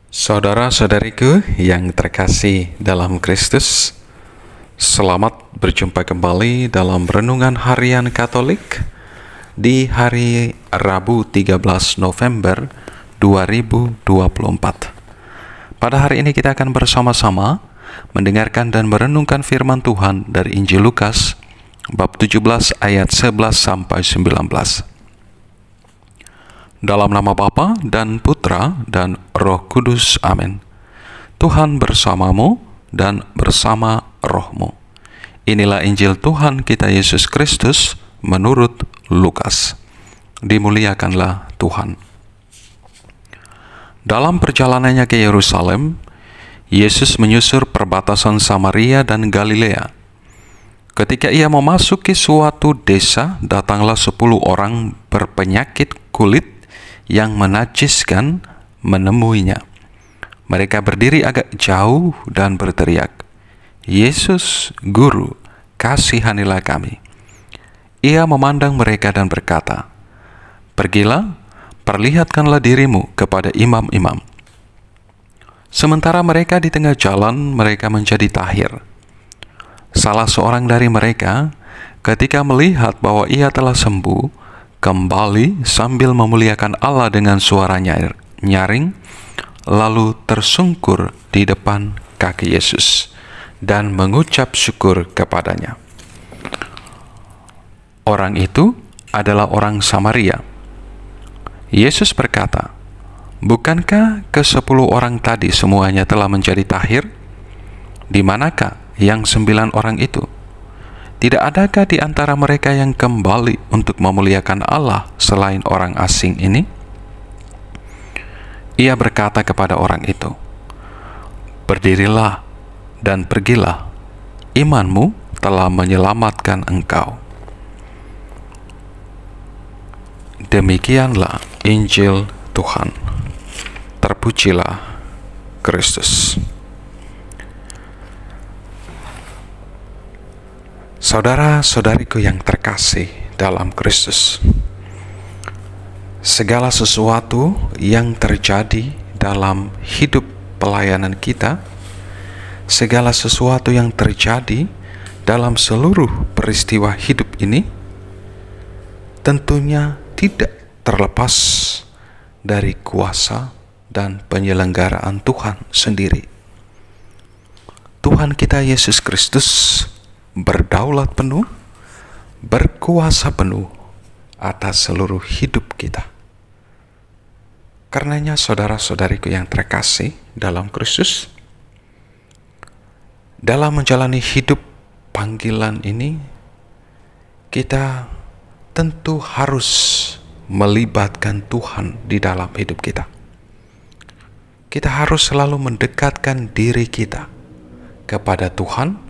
Saudara-saudariku yang terkasih dalam Kristus, selamat berjumpa kembali dalam Renungan Harian Katolik di hari Rabu 13 November 2024. Pada hari ini kita akan bersama-sama mendengarkan dan merenungkan firman Tuhan dari Injil Lukas bab 17 ayat 11 sampai 19. Dalam nama Bapa dan Putra dan Roh Kudus. Amin. Tuhan bersamamu dan bersama rohmu. Inilah Injil Tuhan kita Yesus Kristus menurut Lukas. Dimuliakanlah Tuhan. Dalam perjalanannya ke Yerusalem, Yesus menyusur perbatasan Samaria dan Galilea. Ketika ia memasuki suatu desa, datanglah 10 orang berpenyakit kulit yang menajiskan menemuinya. Mereka berdiri agak jauh dan berteriak, "Yesus, Guru, kasihanilah kami." Ia memandang mereka dan berkata, "Pergilah, perlihatkanlah dirimu kepada imam-imam." Sementara mereka di tengah jalan, mereka menjadi tahir. Salah seorang dari mereka, ketika melihat bahwa ia telah sembuh, kembali sambil memuliakan Allah dengan suara nyaring, lalu tersungkur di depan kaki Yesus dan mengucap syukur kepadanya. Orang itu adalah orang Samaria. Yesus berkata, "Bukankah ke-10 orang tadi semuanya telah menjadi tahir? Di manakah yang 9 orang itu? Tidak adakah di antara mereka yang kembali untuk memuliakan Allah selain orang asing ini?" Ia berkata kepada orang itu, "Berdirilah dan pergilah, imanmu telah menyelamatkan engkau." Demikianlah Injil Tuhan. Terpujilah Kristus. Saudara-saudariku yang terkasih dalam Kristus, segala sesuatu yang terjadi dalam hidup pelayanan kita, segala sesuatu yang terjadi dalam seluruh peristiwa hidup ini, tentunya tidak terlepas dari kuasa dan penyelenggaraan Tuhan sendiri. Tuhan kita Yesus Kristus berdaulat penuh, berkuasa penuh atas seluruh hidup kita. Karenanya saudara-saudariku yang terkasih dalam Kristus, dalam menjalani hidup panggilan ini, kita tentu harus melibatkan Tuhan di dalam hidup kita. Kita harus selalu mendekatkan diri kita kepada Tuhan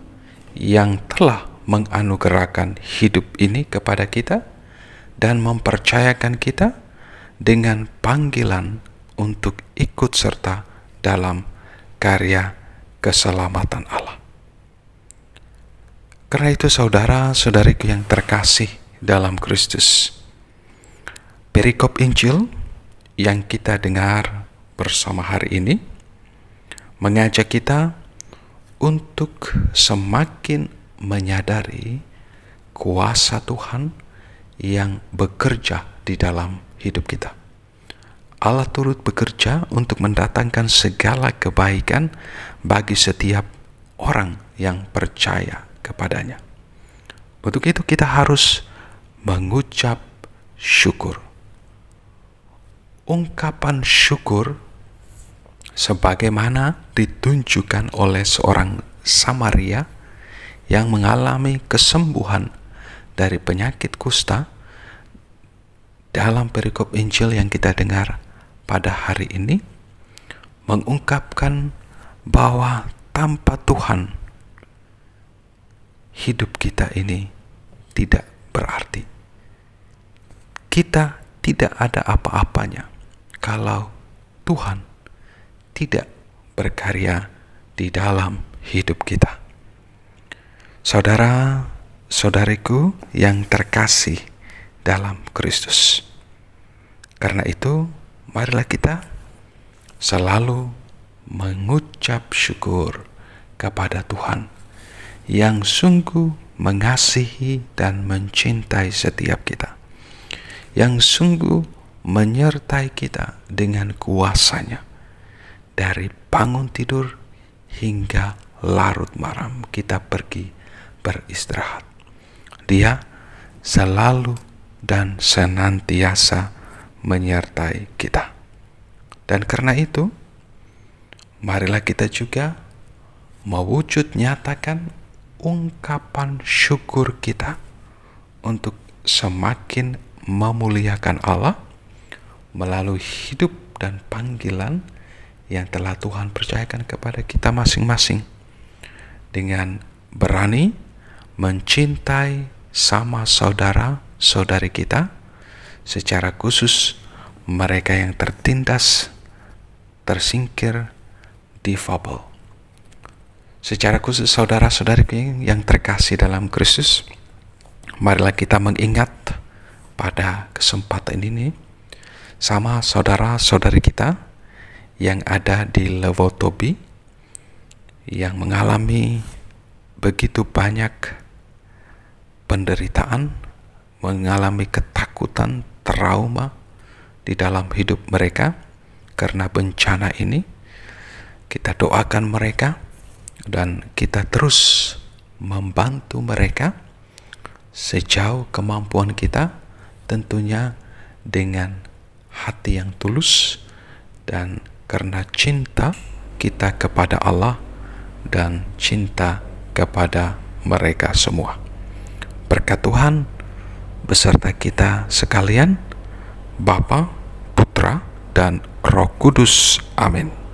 yang telah menganugerahkan hidup ini kepada kita dan mempercayakan kita dengan panggilan untuk ikut serta dalam karya keselamatan Allah. Karena itu saudara-saudariku yang terkasih dalam Kristus, perikop Injil yang kita dengar bersama hari ini mengajak kita untuk semakin menyadari kuasa Tuhan yang bekerja di dalam hidup kita. Allah turut bekerja untuk mendatangkan segala kebaikan bagi setiap orang yang percaya kepadanya. Untuk itu kita harus mengucap syukur. Ungkapan syukur sebagaimana ditunjukkan oleh seorang Samaria yang mengalami kesembuhan dari penyakit kusta dalam perikop Injil yang kita dengar pada hari ini, mengungkapkan bahwa tanpa Tuhan hidup kita ini tidak berarti. Kita tidak ada apa-apanya kalau Tuhan tidak berkarya di dalam hidup kita. Saudara-saudariku yang terkasih dalam Kristus, karena itu marilah kita selalu mengucap syukur kepada Tuhan yang sungguh mengasihi dan mencintai setiap kita, yang sungguh menyertai kita dengan kuasa-Nya. Dari bangun tidur hingga larut malam kita pergi beristirahat. Dia selalu dan senantiasa menyertai kita. Dan karena itu, marilah kita juga mewujud nyatakan ungkapan syukur kita untuk semakin memuliakan Allah melalui hidup dan panggilan yang telah Tuhan percayakan kepada kita masing-masing, dengan berani mencintai sama saudara-saudari kita, secara khusus mereka yang tertindas, tersingkir, difabel. Secara khusus saudara-saudari yang terkasih dalam Kristus, marilah kita mengingat pada kesempatan ini sama saudara-saudari kita yang ada di Levotobi, yang mengalami begitu banyak penderitaan, mengalami ketakutan, trauma di dalam hidup mereka karena bencana ini. Kita doakan mereka dan kita terus membantu mereka sejauh kemampuan kita, tentunya dengan hati yang tulus dan karena cinta kita kepada Allah dan cinta kepada mereka semua. Berkat Tuhan beserta kita sekalian, Bapa, Putra, dan Roh Kudus. Amin.